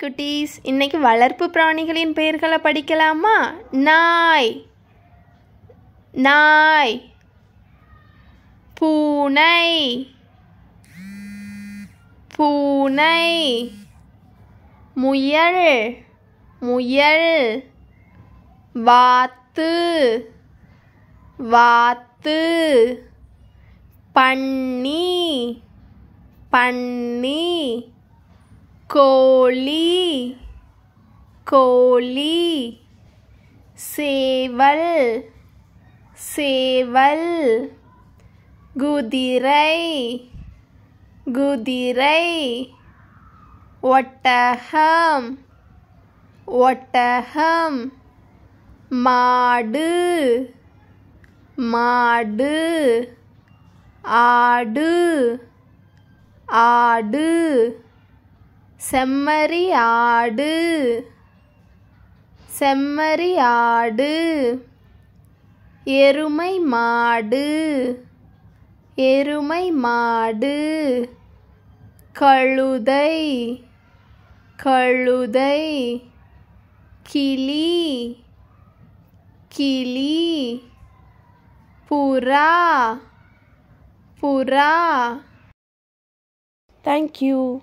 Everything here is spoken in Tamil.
குட்டீஸ், இன்னைக்கு வளர்ப்பு பிராணிகளின் பெயர்களை படிக்கலாமா? நாய், நாய். பூனை, பூனை. முயல், முயல். வாத்து, வாத்து. பன்னி, பன்னி. கோழி, கோழி. சேவல், சேவல். குதிரை, குதிரை. ஒட்டகம், ஒட்டகம். மாடு, மாடு. ஆடு, ஆடு. செம்மறி ஆடு, செம்மறி ஆடு. எருமை மாடு, எருமை மாடு. கழுதை, கழுதை. கிளி, கிளி. புறா, புறா. Thank you.